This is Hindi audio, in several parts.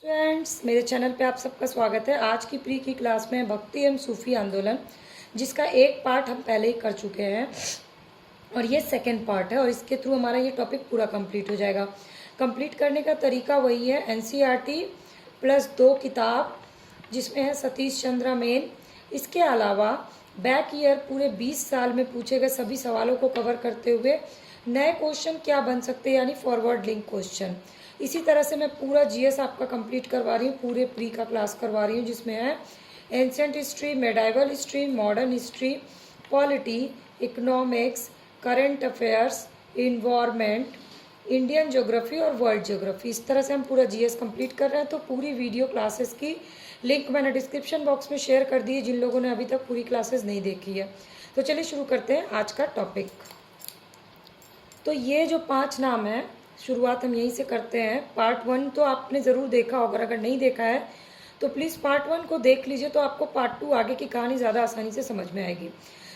फ्रेंड्स, मेरे चैनल पे आप सबका स्वागत है। आज की प्री की क्लास में भक्ति एवं सूफी आंदोलन, जिसका एक पार्ट हम पहले ही कर चुके हैं और ये सेकंड पार्ट है और इसके थ्रू हमारा ये टॉपिक पूरा कंप्लीट हो जाएगा। कंप्लीट करने का तरीका वही है, एनसीईआरटी प्लस 2 किताब जिसमें है सतीश चंद्रा मेन। इसके अलावा बैक ईयर पूरे 20 साल में पूछे गए सभी सवालों को कवर करते हुए नए क्वेश्चन क्या बन सकते हैं, यानी फॉरवर्ड लिंक क्वेश्चन। इसी तरह से मैं पूरा जीएस आपका कंप्लीट करवा रही हूँ, पूरे प्री का क्लास करवा रही हूँ, जिसमें है ancient history, medieval history, modern history, polity, economics, current affairs, environment, Indian geography और वर्ल्ड ज्योग्राफी। इस तरह से हम पूरा जीएस कंप्लीट कर रहे हैं। तो पूरी वीडियो क्लासेस की लिंक मैंने डिस्क्रिप्शन बॉक्स में शेयर कर दी है जिन लोगों ने अभी तक पूरी क्लासेस नहीं देखी है। तो चलिए शुरू करते हैं आज का टॉपिक। तो ये जो 5 नाम है, शुरुआत हम यहीं से करते हैं। पार्ट 1 तो आपने ज़रूर देखा होगा, अगर नहीं देखा है तो प्लीज़ पार्ट 1 को देख लीजिए, तो आपको पार्ट 2 आगे की कहानी ज़्यादा आसानी से समझ में आएगी।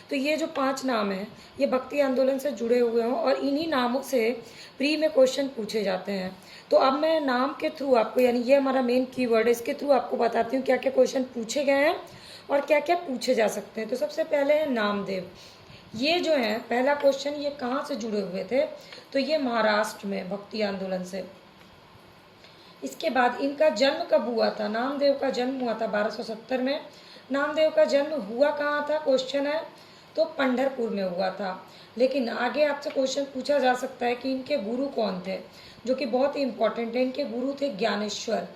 तो ये जो 5 नाम हैं ये भक्ति आंदोलन से जुड़े हुए हों और इन्हीं नामों से प्री में क्वेश्चन पूछे जाते हैं। तो अब मैं नाम के थ्रू आपको, यानी ये हमारा मेन कीवर्ड है, इसके थ्रू आपको बताती हूँ क्या क्या क्वेश्चन पूछे गए हैं और क्या क्या पूछे जा सकते हैं। तो सबसे पहले है नामदेव। ये जो है पहला क्वेश्चन, ये कहाँ से जुड़े हुए थे? तो ये महाराष्ट्र में भक्ति आंदोलन से। इसके बाद इनका जन्म कब हुआ था? नामदेव का जन्म हुआ था 1270 में। नामदेव का जन्म हुआ कहाँ था? क्वेश्चन है तो पंढरपुर में हुआ था। लेकिन आगे आपसे क्वेश्चन पूछा जा सकता है कि इनके गुरु कौन थे, जो कि बहुत ही इंपॉर्टेंट है। इनके गुरु थे ज्ञानेश्वर।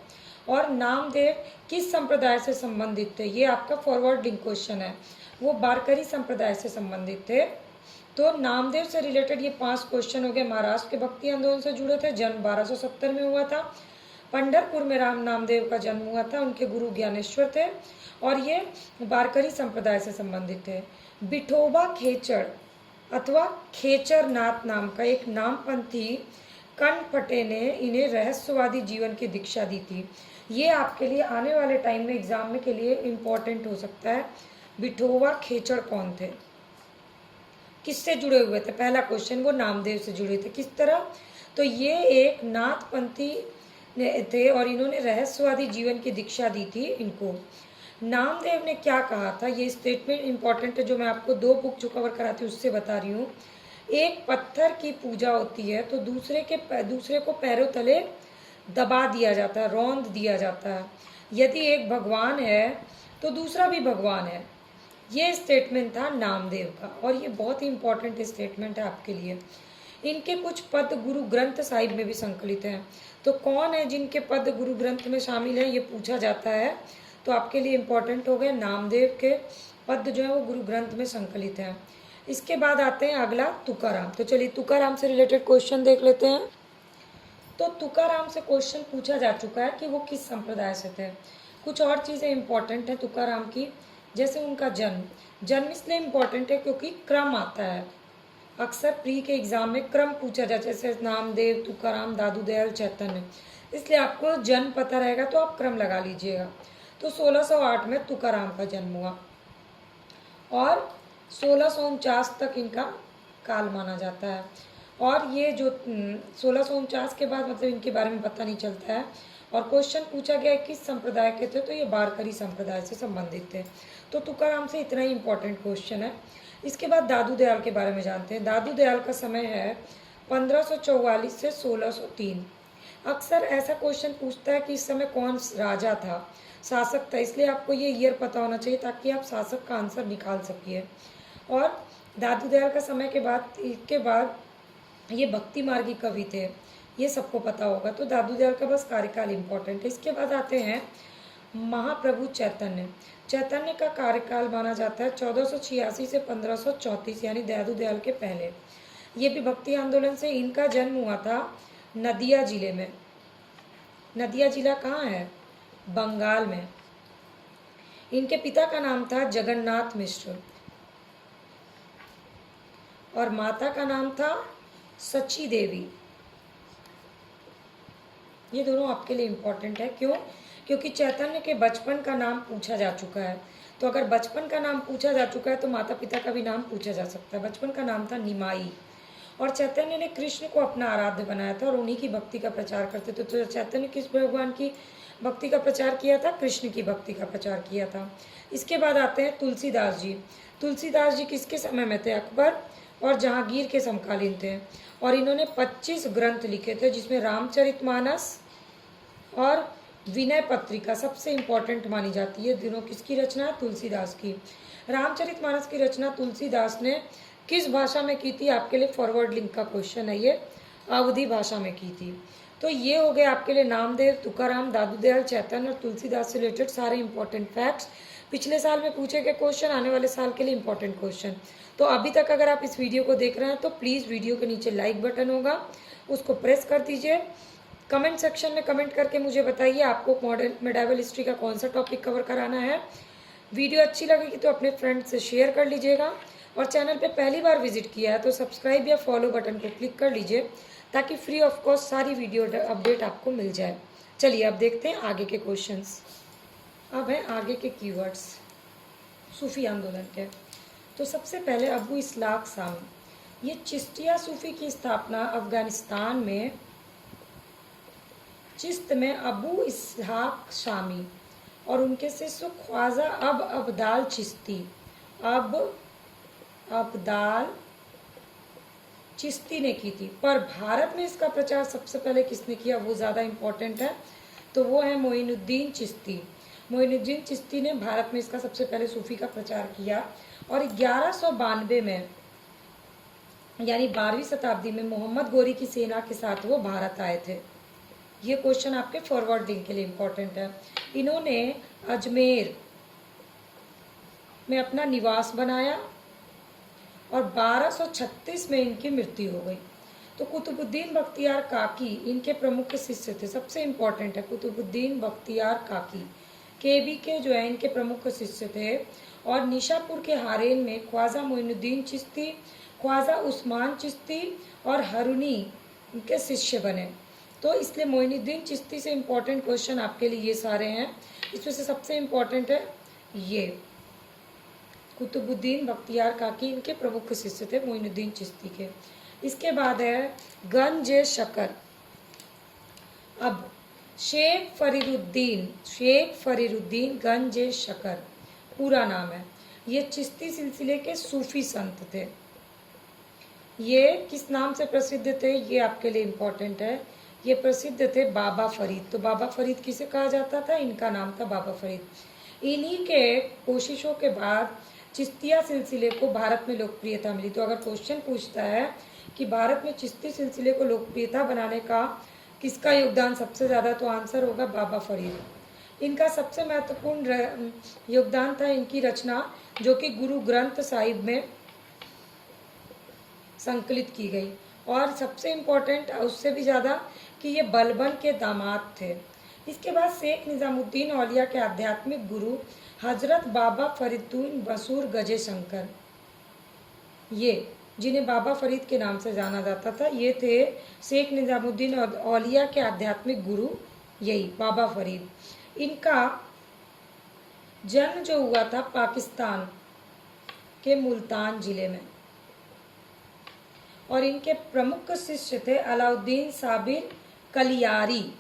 और नामदेव किस संप्रदाय से संबंधित थे? ये आपका फॉरवर्डिंग क्वेश्चन है। वो वारकरी संप्रदाय से संबंधित थे। तो नामदेव से रिलेटेड ये 5 क्वेश्चन हो गए। महाराष्ट्र के भक्ति आंदोलन से जुड़े थे, जन्म 1270 में हुआ था। पंढरपुर में राम नामदेव का जन्म हुआ था, उनके गुरु ज्ञानेश्वर थे और ये वारकरी संप्रदाय से संबंधित थे। विठोबा खेचर अथवा खेचर नाथ नाम का एक नामपंथी कनपटे ने इन्हें रहस्यवादी जीवन की दीक्षा दी थी। ये आपके लिए आने वाले टाइम में एग्जाम में के लिए इम्पोर्टेंट हो सकता है। विठोबा खेचर कौन थे, किससे जुड़े हुए थे? पहला क्वेश्चन, वो नामदेव से जुड़े थे। किस तरह? तो ये एक नाथपंथी थे और इन्होंने रहस्यवादी जीवन की दीक्षा दी थी इनको। नामदेव ने क्या कहा था? ये स्टेटमेंट इंपॉर्टेंट है, जो मैं आपको 2 बुक जो कवर कराती हूँ उससे बता रही हूँ। एक पत्थर की पूजा होती है तो दूसरे को पैरों तले दबा दिया जाता है, रौंद दिया जाता है। यदि एक भगवान है तो दूसरा भी भगवान है। ये स्टेटमेंट था नामदेव का और ये बहुत ही इंपॉर्टेंट स्टेटमेंट है आपके लिए। इनके कुछ पद गुरु ग्रंथ साहिब में भी संकलित हैं। तो कौन है जिनके पद गुरु ग्रंथ में शामिल है, ये पूछा जाता है। तो आपके लिए इंपॉर्टेंट हो गए, नामदेव के पद जो है वो गुरु ग्रंथ में संकलित हैं। इसके बाद आते हैं अगला तुकाराम। तो चलिए तुकाराम से रिलेटेड क्वेश्चन देख लेते हैं। तो तुकाराम से क्वेश्चन पूछा जा चुका है कि वो किस संप्रदाय से थे। कुछ और चीज़ें इंपॉर्टेंट हैं तुकाराम की, जैसे उनका जन्म इसलिए इम्पोर्टेंट है क्योंकि क्रम आता है। अक्सर प्री के एग्जाम में क्रम पूछा जाता है, जैसे नामदेव, तुकाराम, दादू दयाल, चैतन्य। इसलिए आपको जन्म पता रहेगा तो आप क्रम लगा लीजिएगा। तो 1608 में तुकाराम का जन्म हुआ और 1649 तक इनका काल माना जाता है। और ये जो 1649 के बाद मतलब इनके बारे में पता नहीं चलता है। और क्वेश्चन पूछा गया किस संप्रदाय के थे, तो ये वारकरी संप्रदाय से संबंधित थे। तो तुकाराम से इतना ही इंपॉर्टेंट क्वेश्चन है। इसके बाद दादू दयाल के बारे में जानते हैं। दादू दयाल का समय है 1544 से 1603। अक्सर ऐसा क्वेश्चन पूछता है कि इस समय कौन राजा था, शासक था, इसलिए आपको ये ईयर पता होना चाहिए ताकि आप शासक का आंसर निकाल सकिए। और दादू दयाल का समय के बाद, इसके बाद ये भक्ति मार्गी कवि थे, ये सबको पता होगा। तो दादू दयाल का बस कार्यकाल इंपॉर्टेंट है। इसके बाद आते हैं महाप्रभु चैतन्य। चैतन्य का कार्यकाल माना जाता है 1486 से 1534, यानी दादू दयाल के पहले। ये भी भक्ति आंदोलन से। इनका जन्म हुआ था नदिया जिले में। नदिया जिला कहाँ है? बंगाल में। इनके पिता का नाम था जगन्नाथ मिश्र और माता का नाम था सची देवी। ये दोनों आपके लिए इम्पोर्टेंट है। क्यों? क्योंकि चैतन्य के बचपन का नाम पूछा जा चुका है। तो अगर बचपन का नाम पूछा जा चुका है तो माता पिता का भी नाम पूछा जा सकता है। बचपन का नाम था निमाई। और चैतन्य ने कृष्ण को अपना आराध्य बनाया था और उन्हीं की भक्ति का प्रचार करते थे। तो चैतन्य किस भगवान की भक्ति का प्रचार किया था? कृष्ण की भक्ति का प्रचार किया था। इसके बाद आते हैं तुलसीदास जी। तुलसीदास जी किसके समय में थे? अकबर और जहांगीर के समकालीन थे, और इन्होंने 25 ग्रंथ लिखे थे, जिसमें रामचरितमानस और विनय पत्रिका सबसे इम्पोर्टेंट मानी जाती है। दोनों किसकी रचना है? तुलसीदास की। रामचरितमानस की रचना तुलसीदास ने किस भाषा में की थी? आपके लिए फॉरवर्ड लिंक का क्वेश्चन है ये, अवधी भाषा में की थी। तो ये हो गए आपके लिए नामदेव, तुकाराम, दादू दयाल, चैतन्य और तुलसीदास से रिलेटेड सारे इंपॉर्टेंट फैक्ट्स। पिछले साल में पूछे गए क्वेश्चन, आने वाले साल के लिए इंपॉर्टेंट क्वेश्चन। तो अभी तक अगर आप इस वीडियो को देख रहे हैं तो प्लीज़ वीडियो के नीचे लाइक बटन होगा, उसको प्रेस कर दीजिए। कमेंट सेक्शन में कमेंट करके मुझे बताइए आपको मॉडर्न मेडाइवल हिस्ट्री का कौन सा टॉपिक कवर कराना है। वीडियो अच्छी लगेगी तो अपने फ्रेंड्स से शेयर कर लीजिएगा, और चैनल पे पहली बार विजिट किया है तो सब्सक्राइब या फॉलो बटन को क्लिक कर लीजिए, ताकि फ्री ऑफ कॉस्ट सारी वीडियो अपडेट आपको मिल जाए। चलिए अब देखते हैं आगे के क्वेश्चंस। अब है आगे के कीवर्ड्स सूफी आंदोलन के। तो सबसे पहले अबू इसहाक शामी। ये चिश्तिया सूफी की स्थापना अफगानिस्तान में चिश्त में अबू इसहाक शामी और उनके शिष्य ख्वाजा अब्दाल चिश्ती अब्दाल चिश्ती ने की थी। पर भारत में इसका प्रचार सबसे पहले किसने किया, वो ज़्यादा इम्पोर्टेंट है, तो वो है मोइनुद्दीन चिश्ती। मोइनुद्दीन चिश्ती ने भारत में इसका सबसे पहले सूफी का प्रचार किया, और 1192 में यानी 12वीं शताब्दी में मोहम्मद गोरी की सेना के साथ वो भारत आए थे। ये क्वेश्चन आपके फॉरवर्ड लिंक के लिए इम्पोर्टेंट है। इन्होंने अजमेर में अपना निवास बनाया और 1236 में इनकी मृत्यु हो गई। तो कुतुबुद्दीन बख्तियार काकी इनके प्रमुख शिष्य थे। सबसे इम्पोर्टेंट है कुतुबुद्दीन बख्तियार काकी, केबी के जो है इनके प्रमुख शिष्य थे। और निशापुर के हारेन में ख्वाजा मोइनुद्दीन चिश्ती, ख्वाजा उस्मान चिश्ती और हरुनी इनके शिष्य बने। तो इसलिए मोइनुद्दीन चिश्ती से इम्पोर्टेंट क्वेश्चन आपके लिए ये सारे हैं। इसमें से सबसे इम्पोर्टेंट है ये कुतुबुद्दीन बख्तियार काकी, इनके प्रमुख शिष्य थे मोइनुद्दीन चिश्ती के। इसके बाद है गंजे शकर। अब शेख फरीदुद्दीन गंजे शकर पूरा नाम है। ये चिश्ती सिलसिले के सूफी संत थे। ये किस नाम से प्रसिद्ध थे, ये आपके लिए इम्पोर्टेंट है। ये प्रसिद्ध थे बाबा फरीद। तो बाबा फरीद किसे कहा जाता था? इनका नाम था बाबा फरीद। इन्हीं के कोशिशों के बाद चिश्तिया सिलसिले को भारत में लोकप्रियता मिली। तो अगर क्वेश्चन पूछता है कि भारत में चिश्ती सिलसिले को लोकप्रियता बनाने का किसका योगदान सबसे ज़्यादा, तो आंसर होगा बाबा फरीद। इनका सबसे महत्वपूर्ण योगदान था इनकी रचना, जो कि गुरु ग्रंथ साहिब में संकलित की गई। और सबसे इम्पोर्टेंट उससे भी ज़्यादा कि ये बलबन के दामाद थे। इसके बाद शेख निज़ामुद्दीन औलिया के आध्यात्मिक गुरु हजरत बाबा फरीदुद्दीन बसूर गजे शंकर, ये जिन्हें बाबा फरीद के नाम से जाना जाता था, ये थे शेख निज़ामुद्दीन औलिया के आध्यात्मिक गुरु, यही बाबा फरीद। इनका जन्म जो हुआ था पाकिस्तान के मुल्तान जिले में, और इनके प्रमुख शिष्य थे अलाउद्दीन साबिर कलियारी,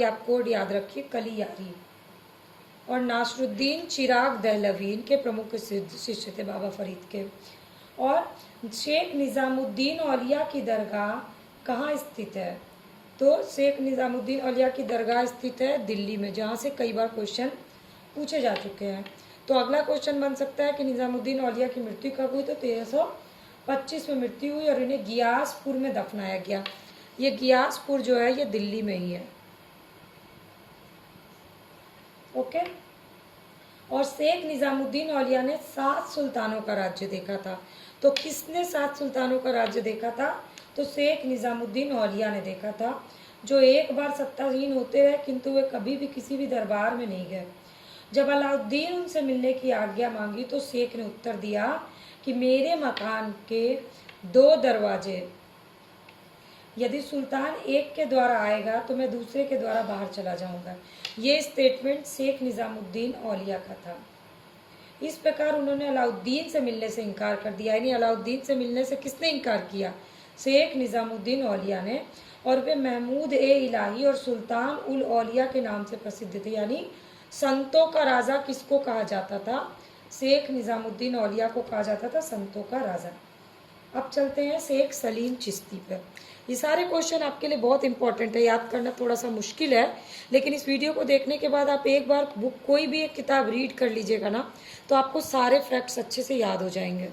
आप कोड याद रखिए, कलियारी, और नासरुद्दीन चिराग दहलवी इनके प्रमुख शिष्य थे बाबा फरीद के। और शेख निज़ामुद्दीन औलिया की दरगाह कहाँ स्थित है? तो शेख निज़ामुद्दीन औलिया की दरगाह स्थित है दिल्ली में, जहाँ से कई बार क्वेश्चन पूछे जा चुके हैं। तो अगला क्वेश्चन बन सकता है कि निज़ामुद्दीन औलिया की मृत्यु कब हुई? तो 1325 में मृत्यु हुई और इन्हें गियासपुर में दफनाया गया। ये गियासपुर जो है ये दिल्ली में ही है। ओके। और शेख निज़ामुद्दीन औलिया ने 7 सुल्तानों का राज्य देखा था। तो किसने 7 सुल्तानों का राज्य देखा था? तो शेख निज़ामुद्दीन औलिया ने देखा था, जो एक बार सत्ताहीन होते रहे, किंतु वे कभी भी किसी भी दरबार में नहीं गए। जब अलाउद्दीन उनसे मिलने की आज्ञा मांगी तो शेख ने उत्तर दिया कि मेरे मकान के 2 दरवाजे, यदि सुल्तान एक के द्वारा आएगा तो मैं दूसरे के द्वारा बाहर चला जाऊंगा। ये स्टेटमेंट शेख निज़ामुद्दीन औलिया का था। इस प्रकार उन्होंने अलाउद्दीन से मिलने से इनकार कर दिया। यानी अलाउद्दीन से मिलने से किसने इनकार किया? शेख निज़ामुद्दीन औलिया ने। और वे महमूद ए इलाही और सुल्तान उल औलिया के नाम से प्रसिद्ध थे। यानी संतों का राजा किसको कहा जाता था? शेख निज़ामुद्दीन औलिया को कहा जाता था संतों का राजा। अब चलते हैं शेख सलीम चिश्ती पर। ये सारे क्वेश्चन आपके लिए बहुत इंपॉर्टेंट है, याद करना थोड़ा सा मुश्किल है, लेकिन इस वीडियो को देखने के बाद आप एक बार बुक कोई भी एक किताब रीड कर लीजिएगा ना, तो आपको सारे फैक्ट्स अच्छे से याद हो जाएंगे।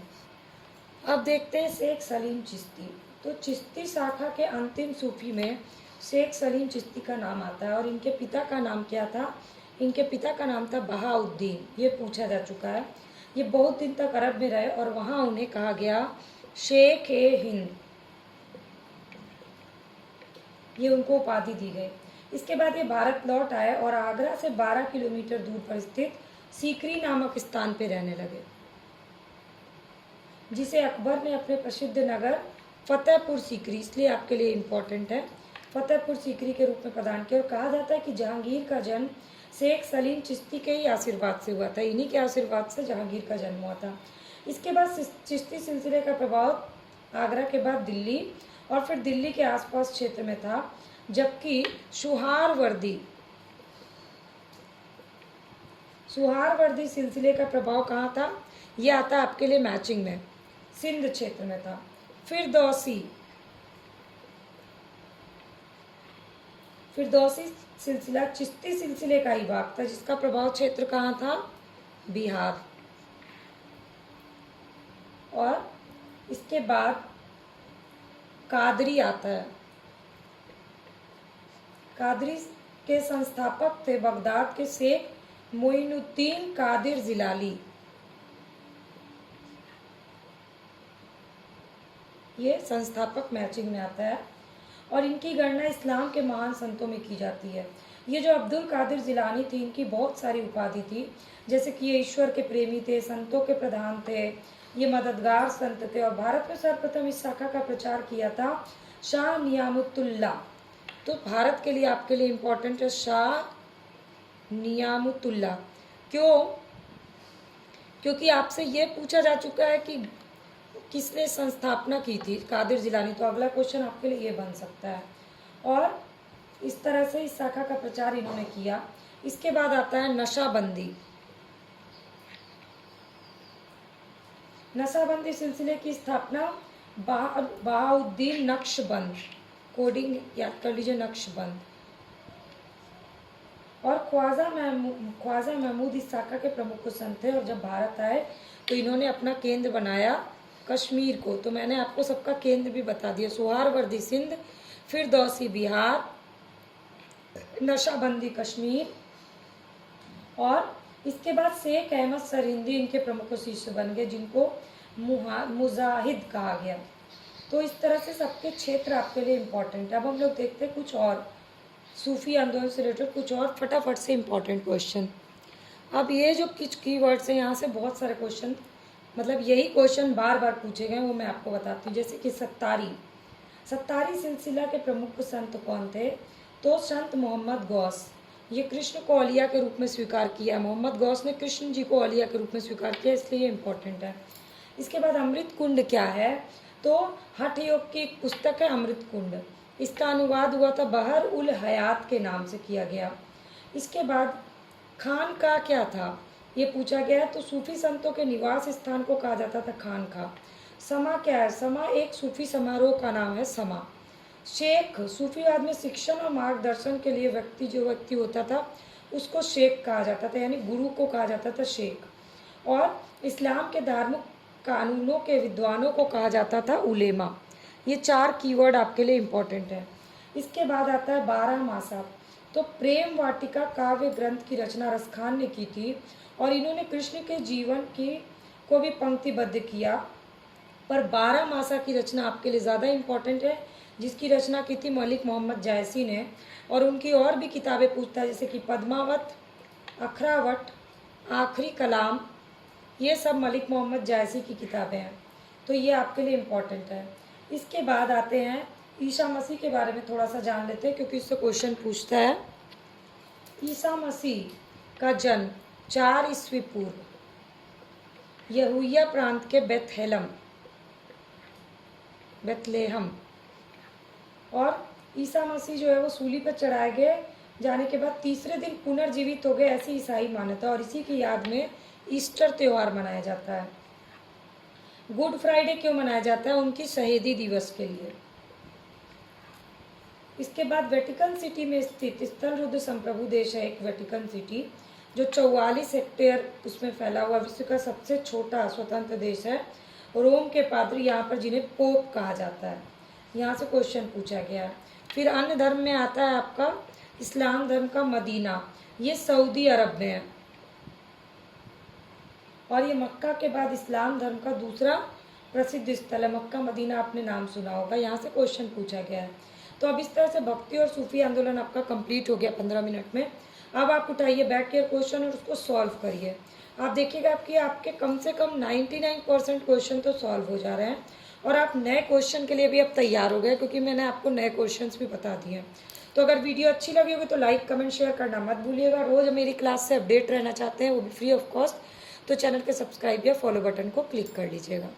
अब देखते हैं शेख सलीम चिश्ती। तो चिश्ती शाखा के अंतिम सूफी में शेख सलीम चिश्ती का नाम आता है। और इनके पिता का नाम क्या था? इनके पिता का नाम था बहाउद्दीन। ये पूछा जा चुका है। ये बहुत दिन तक अरब में रहे और वहाँ उन्हें कहा गया शेख ए हिंद, ये उनको उपाधि दी गई। इसके बाद ये भारत लौट आए और आगरा से 12 किलोमीटर दूर पर स्थित सीकरी नामक स्थान पर रहने लगे, जिसे अकबर ने अपने प्रसिद्ध नगर फतेहपुर सीकरी, इसलिए आपके लिए इम्पोर्टेंट है, फतेहपुर सीकरी के रूप में प्रदान किया। और कहा जाता है कि जहांगीर का जन्म शेख सलीम चिश्ती के ही आशीर्वाद से हुआ था। इन्हीं के आशीर्वाद से जहांगीर का जन्म हुआ था। इसके बाद चिश्ती सिलसिले का प्रभाव आगरा के बाद दिल्ली और फिर दिल्ली के आसपास क्षेत्र में था, जबकि सुहारवर्दी सिलसिले का प्रभाव कहाँ था? ये आता है आपके लिए मैचिंग में, सिंध क्षेत्र में था। फिरदौसी सिलसिला चिश्ती सिलसिले का ही भाग था, जिसका प्रभाव क्षेत्र कहाँ था? बिहार। और इसके बाद कादरी आता है। कादरी के संस्थापक थे बगदाद के शेख मोइनुद्दीन कादिर जिलाली। ये संस्थापक मैचिंग में आता है और इनकी गणना इस्लाम के महान संतों में की जाती है। ये जो अब्दुल कादिर जिलानी थी, इनकी बहुत सारी उपाधि थी, जैसे कि ये ईश्वर के प्रेमी थे, संतों के प्रधान थे, ये मददगार संत थे। और भारत में सर्वप्रथम इस शाखा का प्रचार किया था शाह नियामतुल्ला। तो भारत के लिए आपके लिए इम्पोर्टेंट है शाह नियामतुल्ला। क्यों? क्योंकि आपसे ये पूछा जा चुका है कि किसने संस्थापना की थी, कादिर जिलानी, तो अगला क्वेश्चन आपके लिए ये बन सकता है। और इस तरह से इस शाखा का प्रचार इन्होंने किया। इसके बाद आता है नशाबंदी। नशाबंदी सिलसिले की स्थापना बहाउद्दीन नक्शबंद, कोडिंग याद कर लीजिए, नक्शबंद। और ख्वाजा महमूद इस शाखा के प्रमुख संत थे। और जब भारत आए तो इन्होंने अपना केंद्र बनाया कश्मीर को। तो मैंने आपको सबका केंद्र भी बता दिया, सुहारवर्दी सिंध, फिरदौसी बिहार, नशाबंदी कश्मीर। और इसके बाद शेख अहमद सरहिंदी इनके प्रमुख शिष्य बन गए, जिनको मुजाहिद कहा गया। तो इस तरह से सबके क्षेत्र आपके लिए इम्पोर्टेंट है। अब हम लोग देखते हैं कुछ और सूफी आंदोलन से रिलेटेड कुछ और फटाफट से इम्पोर्टेंट क्वेश्चन। अब ये जो कुछ कीवर्ड्स हैं, यहाँ से बहुत सारे क्वेश्चन, मतलब यही क्वेश्चन बार बार पूछे गए, वो मैं आपको बताती हूँ। जैसे कि सत्तारी सिलसिला के प्रमुख संत कौन थे? तो संत मोहम्मद गौस। ये कृष्ण को औलिया के रूप में स्वीकार किया। मोहम्मद गौस ने कृष्ण जी को औलिया के रूप में स्वीकार किया, इसलिए ये इम्पोर्टेंट है। इसके बाद अमृत कुंड क्या है? तो हठ योग की एक पुस्तक है अमृत कुंड। इसका अनुवाद हुआ था बहर उल हयात के नाम से किया गया। इसके बाद खानका क्या था, ये पूछा गया है। तो सूफी संतों के निवास स्थान को कहा जाता था खानका। समा क्या है? समा एक सूफी समारोह का नाम है समा। शेख, सूफीवाद में शिक्षण और मार्गदर्शन के लिए जो व्यक्ति होता था उसको शेख कहा जाता था, यानी गुरु को कहा जाता था शेख। और इस्लाम के धार्मिक कानूनों के विद्वानों को कहा जाता था उलेमा। ये 4 कीवर्ड आपके लिए इम्पोर्टेंट है। इसके बाद आता है 12 मासा। तो प्रेम वाटिका काव्य ग्रंथ की रचना रसखान ने की थी और इन्होंने कृष्ण के जीवन को भी पंक्तिबद्ध किया। पर 12 मासा की रचना आपके लिए ज़्यादा इम्पोर्टेंट है, जिसकी रचना की थी मलिक मोहम्मद जायसी ने। और उनकी और भी किताबें पूछता है, जैसे कि पद्मावत, अखरावट, आखिरी कलाम, ये सब मलिक मोहम्मद जायसी की किताबें हैं। तो ये आपके लिए इम्पोर्टेंट है। इसके बाद आते हैं ईसा मसीह के बारे में थोड़ा सा जान लेते हैं, क्योंकि इससे क्वेश्चन पूछता है। ईसा मसीह का जन्म 4 ईस्वी पूर्व यहूदिया प्रांत के बेथलेहम और ईसा मसीह जो है वो सूली पर चढ़ाए गए जाने के बाद तीसरे दिन पुनर्जीवित हो गए, ऐसी ईसाई मान्यता, और इसी की याद में ईस्टर त्यौहार मनाया जाता है। गुड फ्राइडे क्यों मनाया जाता है? उनकी शहीदी दिवस के लिए। इसके बाद वेटिकन सिटी में स्थित स्थल रुद्र संप्रभु देश है एक वेटिकन सिटी, जो 44 हेक्टेयर उसमें फैला हुआ विश्व का सबसे छोटा स्वतंत्र देश है। रोम के पादरी यहाँ पर, जिन्हें पोप कहा जाता है, यहाँ से क्वेश्चन पूछा गया है। फिर अन्य धर्म में आता है आपका इस्लाम धर्म का मदीना, ये सऊदी अरब में है, और ये मक्का के बाद इस्लाम धर्म का दूसरा प्रसिद्ध स्थल है। मक्का मदीना आपने नाम सुना होगा, यहाँ से क्वेश्चन पूछा गया है। तो अब इस तरह से भक्ति और सूफी आंदोलन आपका कंप्लीट हो गया 15 मिनट में। अब आप उठाइए बैक के क्वेश्चन और उसको सॉल्व करिए। आप देखिएगा कि आपके कम से कम 99% क्वेश्चन तो सॉल्व हो जा रहे हैं, और आप नए क्वेश्चन के लिए भी अब तैयार हो गए, क्योंकि मैंने आपको नए क्वेश्चन भी बता दिए हैं। तो अगर वीडियो अच्छी लगी होगी तो लाइक कमेंट शेयर करना मत भूलिएगा। रोज़ मेरी क्लास से अपडेट रहना चाहते हैं, वो भी फ्री ऑफ कॉस्ट, तो चैनल के सब्सक्राइब या फॉलो बटन को क्लिक कर लीजिएगा।